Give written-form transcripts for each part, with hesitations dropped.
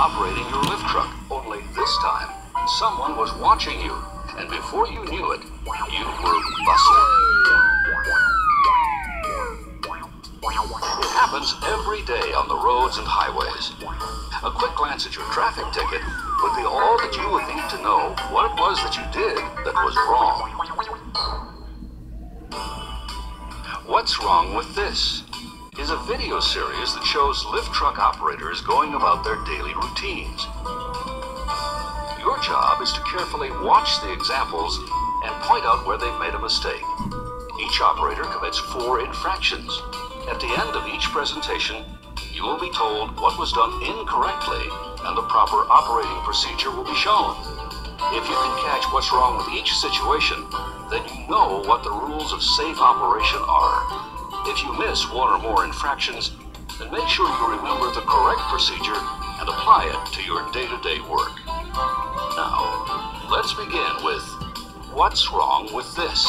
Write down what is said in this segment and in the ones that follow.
operating your lift truck. Only this time, someone was watching you, and before you knew it, you were busted. It happens every day on the roads and highways. A quick glance at your traffic ticket would be all that you would need to know what it was that you did that was wrong. What's Wrong with This is a video series that shows lift truck operators going about their daily routines. Your job is to carefully watch the examples and point out where they've made a mistake. Each operator commits 4 infractions. At the end of each presentation, you will be told what was done incorrectly and the proper operating procedure will be shown. If you can catch what's wrong with each situation, then you know what the rules of safe operation are. If you miss 1 or more infractions, then make sure you remember the correct procedure and apply it to your day-to-day work. Now, let's begin with What's Wrong with This?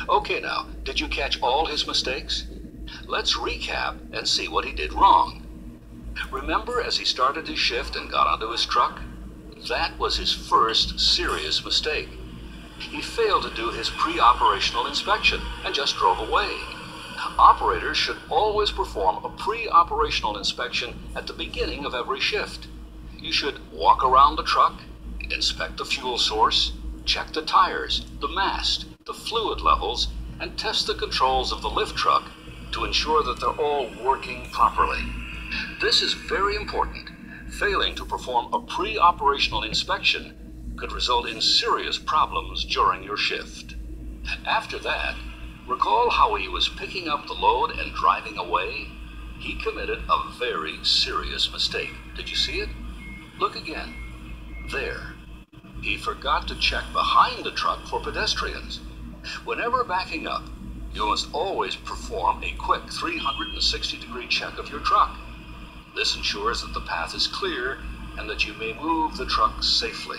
Okay now, did you catch all his mistakes? Let's recap and see what he did wrong. Remember as he started his shift and got onto his truck? That was his first serious mistake. He failed to do his pre-operational inspection and just drove away. Operators should always perform a pre-operational inspection at the beginning of every shift. You should walk around the truck, inspect the fuel source, check the tires, the mast, the fluid levels, and test the controls of the lift truck to ensure that they're all working properly. This is very important. Failing to perform a pre-operational inspection could result in serious problems during your shift. After that, recall how he was picking up the load and driving away? He committed a very serious mistake. Did you see it? Look again. There. He forgot to check behind the truck for pedestrians. Whenever backing up, you must always perform a quick 360-degree check of your truck. This ensures that the path is clear and that you may move the truck safely.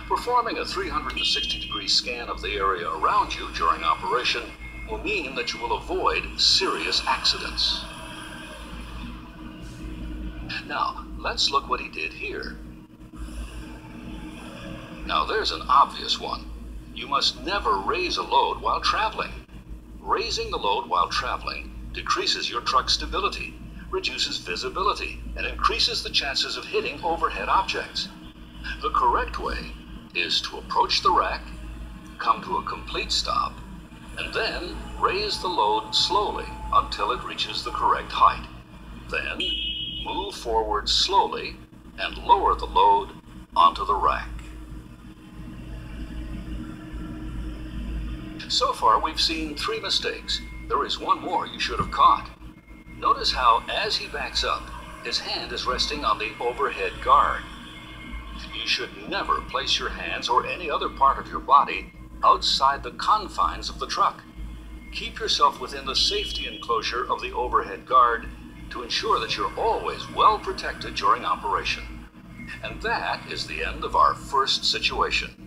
Performing a 360-degree scan of the area around you during operation will mean that you will avoid serious accidents. Now, let's look what he did here. Now, there's an obvious one. you must never raise a load while traveling. Raising the load while traveling decreases your truck's stability, reduces visibility, and increases the chances of hitting overhead objects. The correct way is to approach the rack, come to a complete stop, and then raise the load slowly until it reaches the correct height. Then, move forward slowly and lower the load onto the rack. So far, we've seen 3 mistakes. There is one more you should have caught. Notice how, as he backs up, his hand is resting on the overhead guard. You should never place your hands or any other part of your body outside the confines of the truck. Keep yourself within the safety enclosure of the overhead guard to ensure that you're always well protected during operation. And that is the end of our first situation.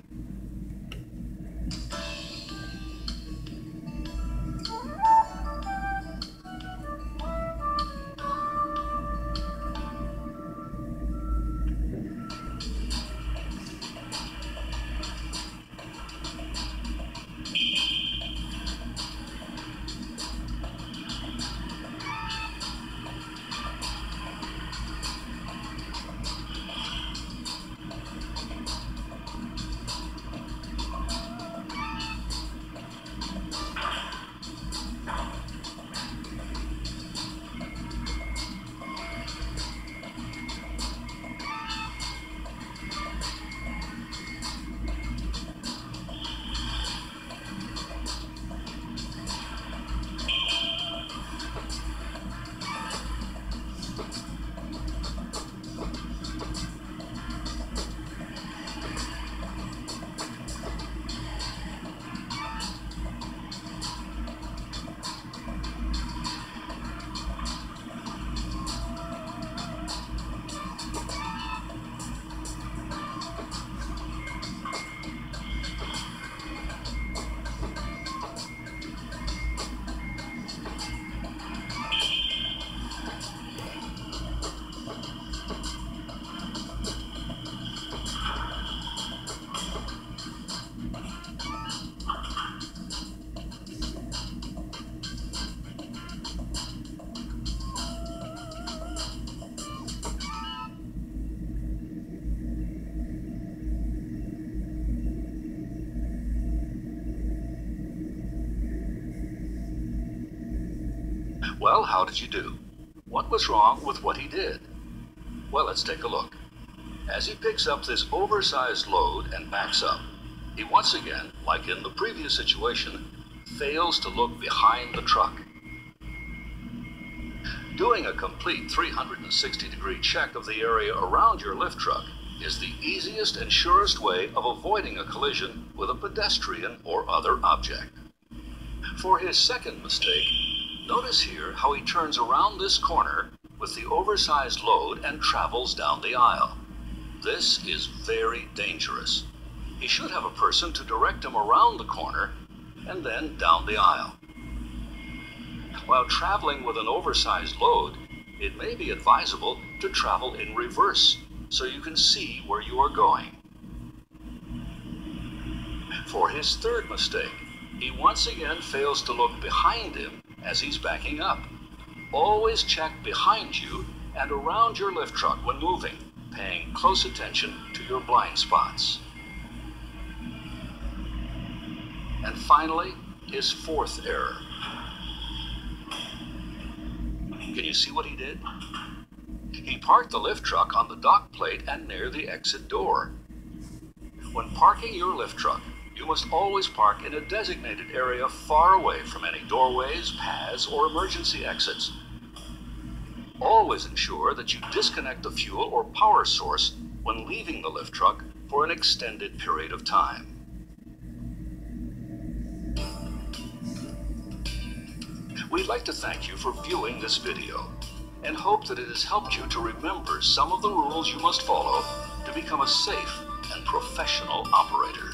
Well, how did you do? What was wrong with what he did? Well, let's take a look. As he picks up this oversized load and backs up, he once again, like in the previous situation, fails to look behind the truck. Doing a complete 360-degree check of the area around your lift truck is the easiest and surest way of avoiding a collision with a pedestrian or other object. For his second mistake, notice here how he turns around this corner with the oversized load and travels down the aisle. This is very dangerous. He should have a person to direct him around the corner and then down the aisle. While traveling with an oversized load, it may be advisable to travel in reverse so you can see where you are going. For his third mistake, he once again fails to look behind him as he's backing up. Always check behind you and around your lift truck when moving, paying close attention to your blind spots. And finally, his fourth error. Can you see what he did? He parked the lift truck on the dock plate and near the exit door. When parking your lift truck, you must always park in a designated area far away from any doorways, paths, or emergency exits. Always ensure that you disconnect the fuel or power source when leaving the lift truck for an extended period of time. We'd like to thank you for viewing this video and hope that it has helped you to remember some of the rules you must follow to become a safe and professional operator.